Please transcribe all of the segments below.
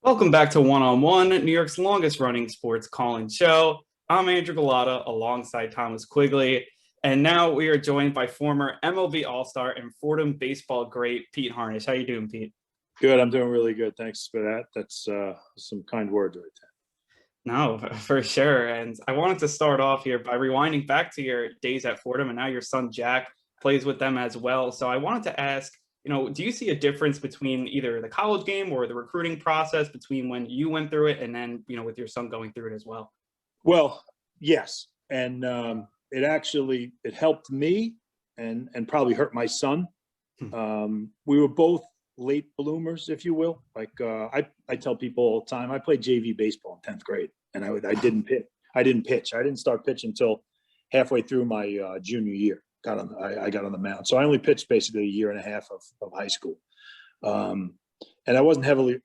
Welcome back to One on One, New York's longest running sports call-in show. I'm Andrew Galata alongside Thomas Quigley. And now we are joined by former MLB All-Star and Fordham baseball great Pete Harnisch. How you doing, Pete? Good. I'm doing really good. Thanks for that. That's some kind words right there. No, for sure. And I wanted to start off here by rewinding back to your days at Fordham, and now your son Jack plays with them as well. So I wanted to ask, do you see a difference between either the college game or the recruiting process between when you went through it and then, with your son going through it as well? Well, yes. And it helped me and probably hurt my son. We were both late bloomers, if you will. Like I tell people all the time, I played JV baseball in 10th grade, and I didn't pitch. I didn't start pitching until halfway through my junior year. I got on the mound, so I only pitched basically a year and a half of high school, and I wasn't heavily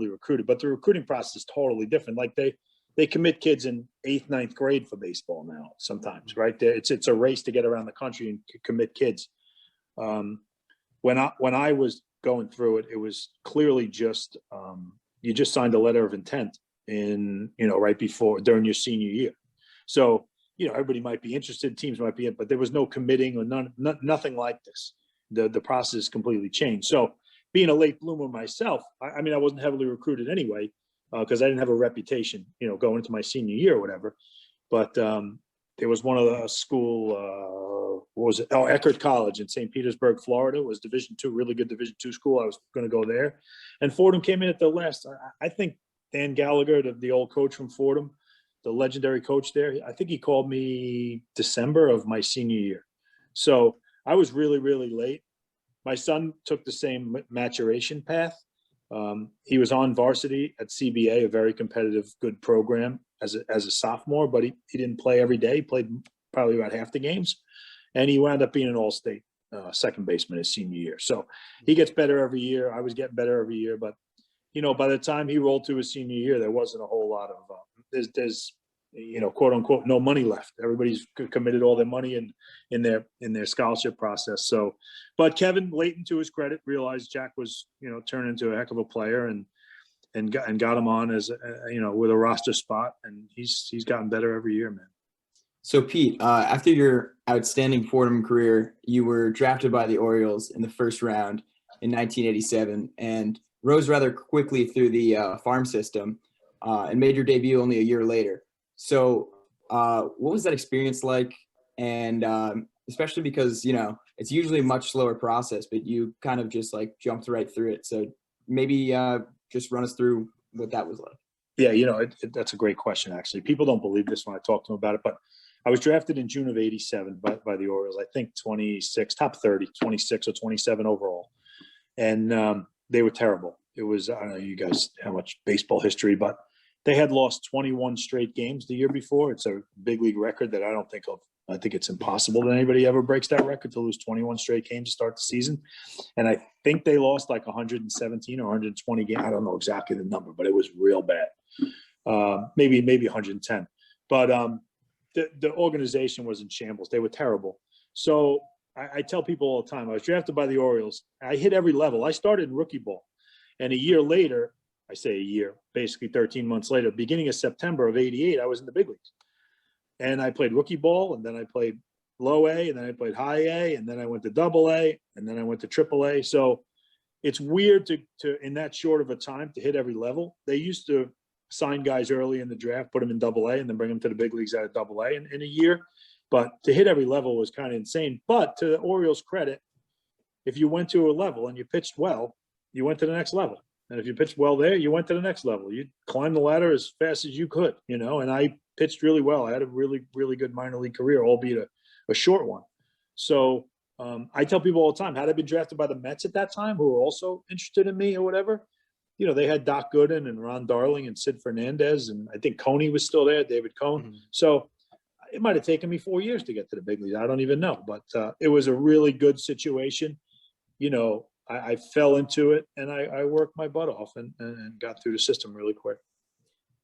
recruited. But the recruiting process is totally different. Like they commit kids in 8th, 9th grade for baseball now. Sometimes, right? It's a race to get around the country and commit kids. When I was going through it, it was clearly just you just signed a letter of intent right during your senior year. So everybody might be interested, teams might be in, but there was no committing or nothing like this. The process completely changed. So being a late bloomer myself, I wasn't heavily recruited anyway because I didn't have a reputation, going into my senior year or whatever. But there was one of the school, what was it? Oh, Eckerd College in St. Petersburg, Florida, was Division II, really good Division II school. I was going to go there. And Fordham came in at the last. I think Dan Gallagher, the old coach from Fordham, the legendary coach there, I think he called me December of my senior year. So I was really, really late. My son took the same maturation path. He was on varsity at CBA, a very competitive, good program as a sophomore, but he didn't play every day. He played probably about half the games, and he wound up being an all-state second baseman his senior year. So he gets better every year. I was getting better every year, but by the time he rolled to his senior year, there wasn't a whole lot of there's quote unquote no money left. Everybody's committed all their money in their scholarship process. So, but Kevin Layton, to his credit, realized Jack was turned into a heck of a player and got him on as with a roster spot, and he's gotten better every year, man. So Pete, after your outstanding Fordham career, you were drafted by the Orioles in the first round in 1987 and rose rather quickly through the farm system and made your debut only a year later. So what was that experience like? And especially because, it's usually a much slower process, but you kind of just like jumped right through it. So maybe just run us through what that was like. Yeah, that's a great question, actually. People don't believe this when I talk to them about it, but I was drafted in June of 87 by the Orioles. I think 26, top 30, 26 or 27 overall. And they were terrible. It was, I don't know you guys how much baseball history, but they had lost 21 straight games the year before. It's a big league record that I think it's impossible that anybody ever breaks that record, to lose 21 straight games to start the season. And I think they lost like 117 or 120 games. I don't know exactly the number, but it was real bad. Maybe 110. But the organization was in shambles. They were terrible. So I tell people all the time, I was drafted by the Orioles. I hit every level. I started in rookie ball. And a year later, I say a year, basically 13 months later, beginning of September of 88, I was in the big leagues. And I played rookie ball, and then I played low A, and then I played high A, and then I went to double A, and then I went to triple A. So it's weird to in that short of a time to hit every level. They used to sign guys early in the draft, put them in double A, and then bring them to the big leagues out of double A in a year. But to hit every level was kind of insane. But to the Orioles' credit, if you went to a level and you pitched well, you went to the next level. And if you pitched well there, you went to the next level. You climbed the ladder as fast as you could, and I pitched really well. I had a really, really good minor league career, albeit a short one. So I tell people all the time, had I been drafted by the Mets at that time, who were also interested in me or whatever, they had Doc Gooden and Ron Darling and Sid Fernandez, and I think Coney was still there, David Cone. Mm-hmm. So it might have taken me 4 years to get to the big leagues. I don't even know, but it was a really good situation. I fell into it, and I worked my butt off and got through the system really quick.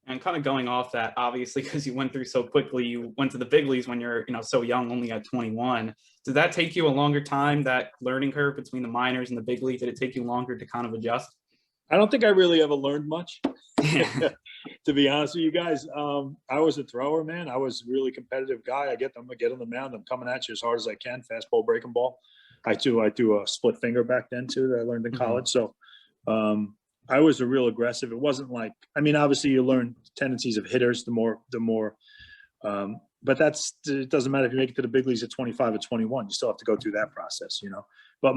And kind of going off that, obviously, because you went through so quickly, you went to the big leagues when you're, so young, only at 21. Did that take you a longer time, that learning curve between the minors and the big league? Did it take you longer to kind of adjust? I don't think I really ever learned much, to be honest with you guys. I was a thrower, man. I was a really competitive guy. I'm gonna get on the mound. I'm coming at you as hard as I can. Fastball, breaking ball. I threw a split finger back then too that I learned in college. So I was a real aggressive. It wasn't like, I mean, obviously you learn tendencies of hitters the more, but it doesn't matter if you make it to the big leagues at 25 or 21. You still have to go through that process, you know. But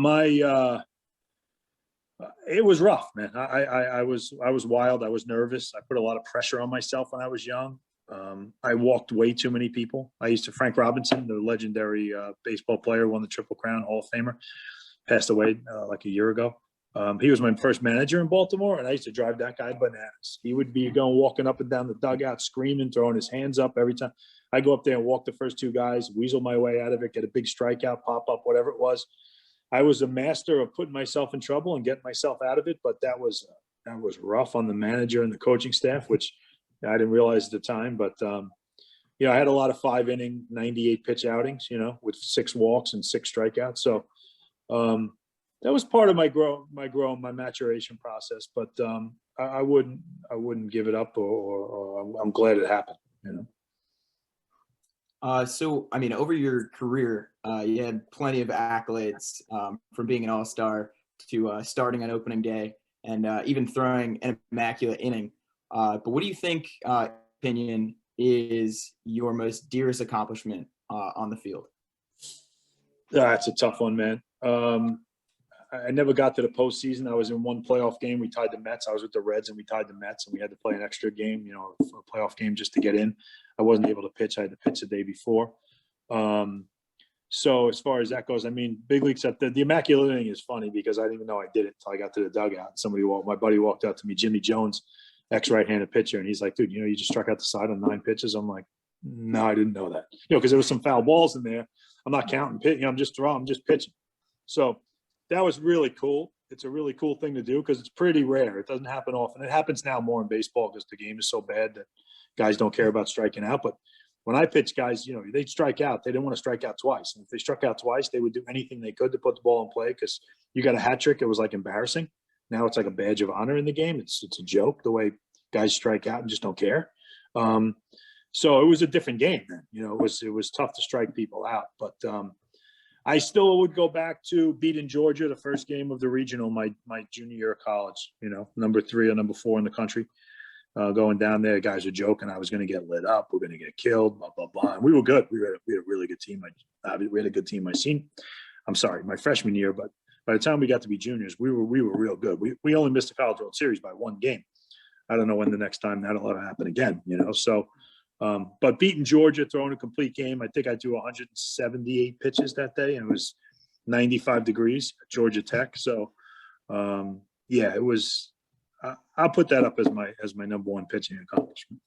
it was rough, man. I was wild. I was nervous. I put a lot of pressure on myself when I was young. I walked way too many people. Frank Robinson, the legendary baseball player, won the Triple Crown, Hall of Famer, passed away like a year ago. He was my first manager in Baltimore, and I used to drive that guy bananas. He would be walking up and down the dugout, screaming, throwing his hands up every time. I go up there and walk the first two guys, weasel my way out of it, get a big strikeout, pop up, whatever it was. I was a master of putting myself in trouble and getting myself out of it, but that was rough on the manager and the coaching staff, which I didn't realize at the time. But I had a lot of 5-inning, 98-pitch outings, with 6 walks and 6 strikeouts. So that was part of my maturation process. But I wouldn't give it up, or I'm glad it happened. So, I mean, over your career, you had plenty of accolades, from being an all-star to starting on opening day and even throwing an immaculate inning. But what do you think, opinion, is your most dearest accomplishment on the field? That's a tough one, man. I never got to the postseason. I was in one playoff game. We tied the Mets. I was with the Reds, and we tied the Mets, and we had to play an extra game, a playoff game just to get in. I wasn't able to pitch. I had to pitch the day before. So as far as that goes, I mean, big leagues up there. The immaculate inning is funny because I didn't even know I did it until I got to the dugout. My buddy walked out to me, Jimmy Jones, ex-right-handed pitcher, and he's like, "Dude, you just struck out the side on 9 pitches." I'm like, "No, I didn't know that." Because there was some foul balls in there. I'm not counting. I'm just pitching. So that was really cool. It's a really cool thing to do because it's pretty rare. It doesn't happen often. It happens now more in baseball because the game is so bad that guys don't care about striking out. But when I pitch, guys, they'd strike out. They didn't want to strike out twice. And if they struck out twice, they would do anything they could to put the ball in play because you got a hat trick. It was like embarrassing. Now it's like a badge of honor in the game. It's a joke the way guys strike out and just don't care. So it was a different game then. It was tough to strike people out. But I still would go back to beating Georgia, the first game of the regional, my junior year of college, number 3 or number 4 in the country. Going down there, guys were joking I was going to get lit up. We're going to get killed, blah, blah, blah. And we were good. We had a really good team. We had a good team my freshman year. But by the time we got to be juniors, we were real good. We only missed the College World Series by 1 game. I don't know when the next time that'll ever happen again, So, but beating Georgia, throwing a complete game, I think I threw 178 pitches that day, and it was 95 degrees at Georgia Tech. So, it was. I'll put that up as my number 1 pitching accomplishment.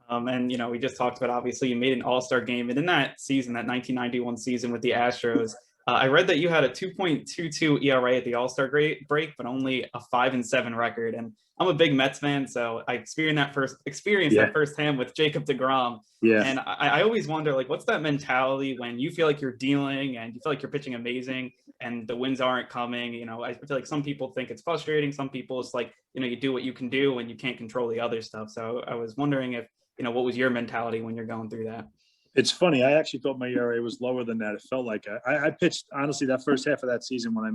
And we just talked about, obviously you made an all-star game, and in that season, that 1991 season with the Astros, I read that you had a 2.22 ERA at the all-star break, but only a 5-7 record. And I'm a big Mets fan, so I experienced that firsthand with Jacob deGrom. Yeah. And I always wonder, what's that mentality when you feel like you're dealing and you feel like you're pitching amazing and the wins aren't coming? I feel like some people think it's frustrating. Some people it's like, you do what you can do and you can't control the other stuff. So I was wondering if, what was your mentality when you're going through that? It's funny. I actually thought my ERA was lower than that. It felt like I pitched, honestly, that first half of that season when I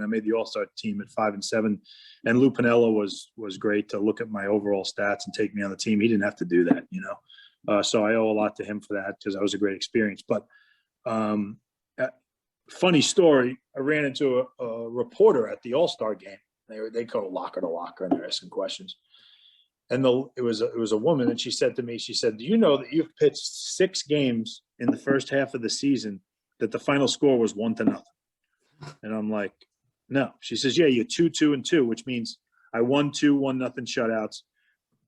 made the All-Star team at 5-7, and Lou Piniella was great to look at my overall stats and take me on the team. He didn't have to do that, so I owe a lot to him for that because that was a great experience. But funny story, I ran into a reporter at the All-Star game. They go locker to locker and they're asking questions. And it was a woman, and she said to me, "Do you know that you've pitched 6 games in the first half of the season that the final score was 1-0?" And I'm like, "No." She says, "Yeah, you're 2-2-2, which means I won 2 1-0 shutouts.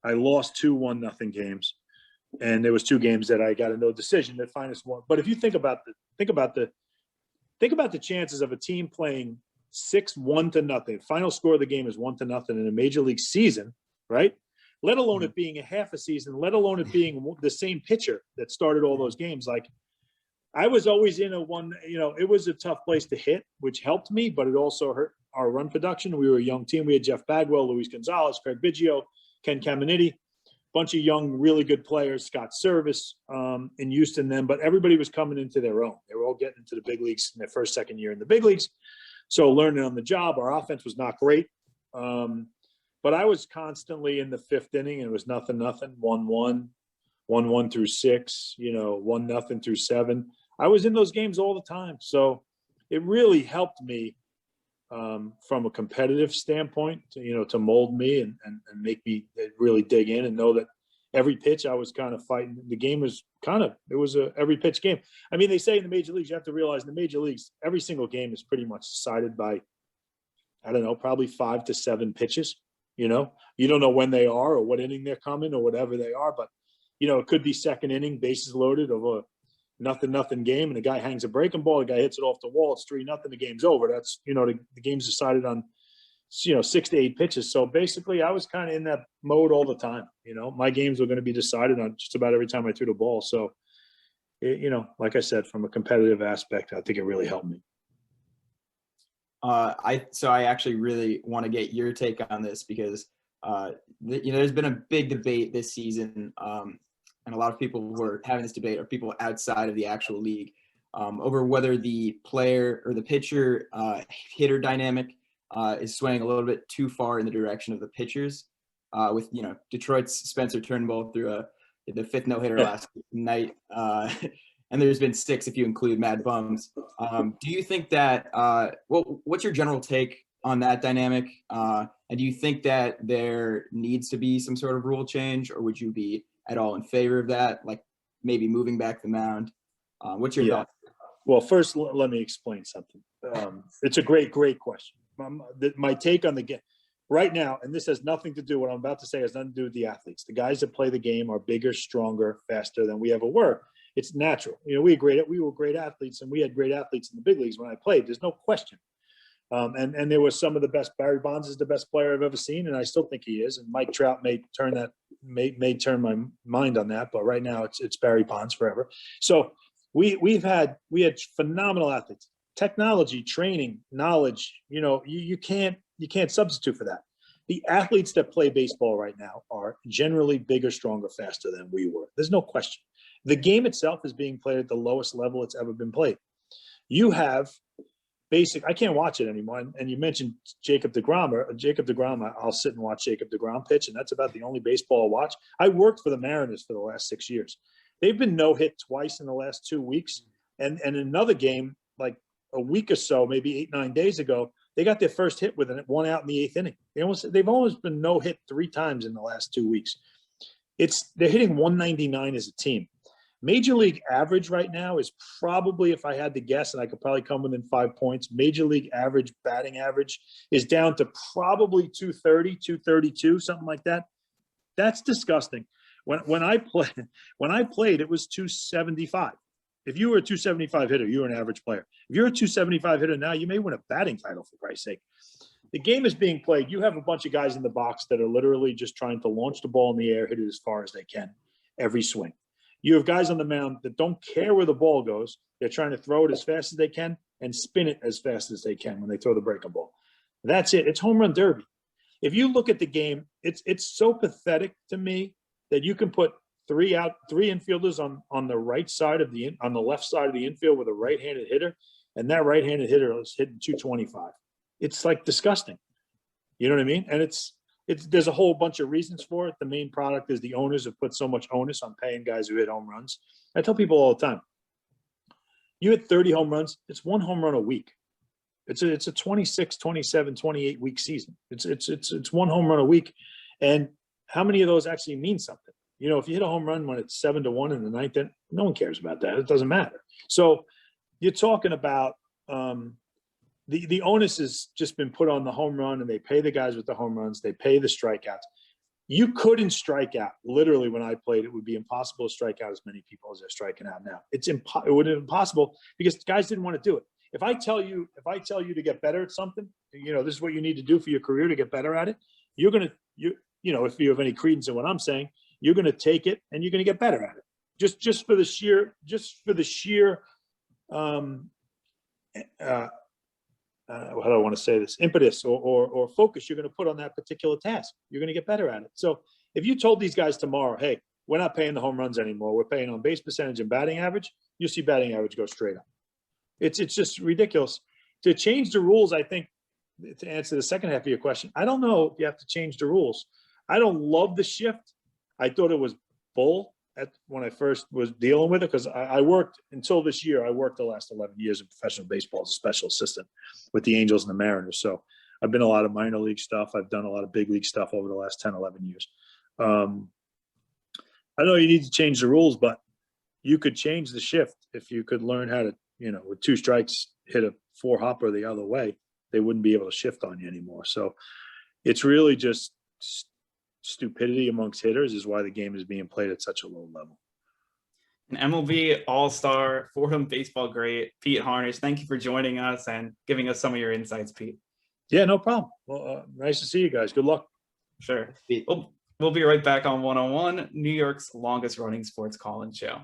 I lost 2 1-0 games, and there was 2 games that I got a no decision that finest one." But if you think about the chances of a team playing 6-1-0, final score of the game is 1-0 in a major league season, right? Let alone it being a half a season, let alone it being the same pitcher that started all those games. Like, I was always in it was a tough place to hit, which helped me, but it also hurt. run production. We were a young team. We had Jeff Bagwell, Luis Gonzalez, Craig Biggio, Ken Caminiti, bunch of young, really good players, Scott Service in Houston then, but everybody was coming into their own. They were all getting into the big leagues in their first, second year in the big leagues. So learning on the job. Our offense was not great. But I was constantly in the fifth inning, and it was 0-0, 1-1, 1-1 through 6, 1-0 through 7. I was in those games all the time. So it really helped me from a competitive standpoint, to mold me and make me really dig in and know that every pitch I was kind of fighting. The game was it was a every pitch game. I mean, they say in the major leagues, you have to realize in the major leagues, every single game is pretty much decided by, I don't know, probably 5 to 7 pitches. You don't know when they are or what inning they're coming or whatever they are, but it could be second inning, bases loaded of a 0-0 game, and the guy hangs a breaking ball, the guy hits it off the wall, it's 3-0, the game's over. That's the game's decided on 6 to 8 pitches. So basically I was kind of in that mode all the time. My games were going to be decided on just about every time I threw the ball. So like I said, from a competitive aspect, I think it really helped me. I actually really want to get your take on this because there's been a big debate this season, and a lot of people who are having this debate are people outside of the actual league over whether the player or the pitcher hitter dynamic is swaying a little bit too far in the direction of the pitchers. With Detroit's Spencer Turnbull through the 5th no-hitter last night. And there's been 6 if you include Mad Bums. Do you think that what's your general take on that dynamic? And do you think that there needs to be some sort of rule change, or would you be at all in favor of that, like maybe moving back the mound? What's your thought? Well, first, let me explain something. It's a great question. My take on the game right now, and this has nothing to do, what I'm about to say has nothing to do with the athletes. The guys that play the game are bigger, stronger, faster than we ever were. It's natural. We were great athletes, and we had great athletes in the big leagues when I played. There's no question. And there was some of the best. Barry Bonds is the best player I've ever seen, and I still think he is. And Mike Trout may turn my mind on that, but right now it's Barry Bonds forever. So we had phenomenal athletes. Technology, training, knowledge. You can't substitute for that. The athletes that play baseball right now are generally bigger, stronger, faster than we were. There's no question. The game itself is being played at the lowest level it's ever been played. You have I can't watch it anymore. And you mentioned Jacob deGrom. I'll sit and watch Jacob deGrom pitch, and that's about the only baseball I watch. I worked for the Mariners for the last 6 years. They've been no-hit twice in the last 2 weeks. And another game, like a week or so, maybe 8-9 days ago, they got their first hit with it, 1 out in the 8th inning. They've almost been no-hit 3 times in the last 2 weeks. They're hitting 199 as a team. Major league average right now is probably, if I had to guess, and I could probably come within 5 points, major league average, batting average is down to probably 230, 232, something like that. That's disgusting. When I played, it was 275. If you were a 275 hitter, you were an average player. If you're a 275 hitter now, you may win a batting title, for Christ's sake. The game is being played. You have a bunch of guys in the box that are literally just trying to launch the ball in the air, hit it as far as they can, every swing. You have guys on the mound that don't care where the ball goes. They're trying to throw it as fast as they can and spin it as fast as they can when they throw the breaking ball. That's it. It's home run derby. If you look at the game, it's so pathetic to me that you can put 3 infielders on the right side on the left side of the infield with a right-handed hitter, and that right-handed hitter is hitting 225. It's like disgusting. You know what I mean? And there's a whole bunch of reasons for it. The main product is the owners have put so much onus on paying guys who hit home runs. I tell people all the time, you hit 30 home runs, it's 1 home run a week. It's a 26, 27, 28 week season. It's 1 home run a week. And how many of those actually mean something? If you hit a home run when it's 7-1 in the 9th, then no one cares about that. It doesn't matter. So you're talking about the onus has just been put on the home run, and they pay the guys with the home runs. They pay the strikeouts. You couldn't strike out. Literally, when I played, it would be impossible to strike out as many people as they're striking out now. It would be impossible because guys didn't want to do it. If I tell you to get better at something, this is what you need to do for your career to get better at it. If you have any credence in what I'm saying, you're going to take it and you're going to get better at it. Just for the sheer how do I want to say this, impetus or focus you're going to put on that particular task. You're going to get better at it. So if you told these guys tomorrow, hey, we're not paying the home runs anymore, we're paying on base percentage and batting average, you see batting average go straight up. It's just ridiculous. To change the rules, I think, to answer the second half of your question, I don't know if you have to change the rules. I don't love the shift. I thought it was bull when I first was dealing with it, because I worked until this year. I worked the last 11 years in professional baseball as a special assistant with the Angels and the Mariners. So I've been a lot of minor league stuff. I've done a lot of big league stuff over the last 10, 11 years. I know you need to change the rules, but you could change the shift if you could learn how to, with 2 strikes, hit a 4-hopper the other way. They wouldn't be able to shift on you anymore. So it's really just stupidity amongst hitters is why the game is being played at such a low level. An MLB All-Star, Fordham baseball great, Pete Harnisch, thank you for joining us and giving us some of your insights, Pete. Yeah, no problem. Well, nice to see you guys. Good luck. Sure. We'll be right back on 101, New York's longest running sports call-in show.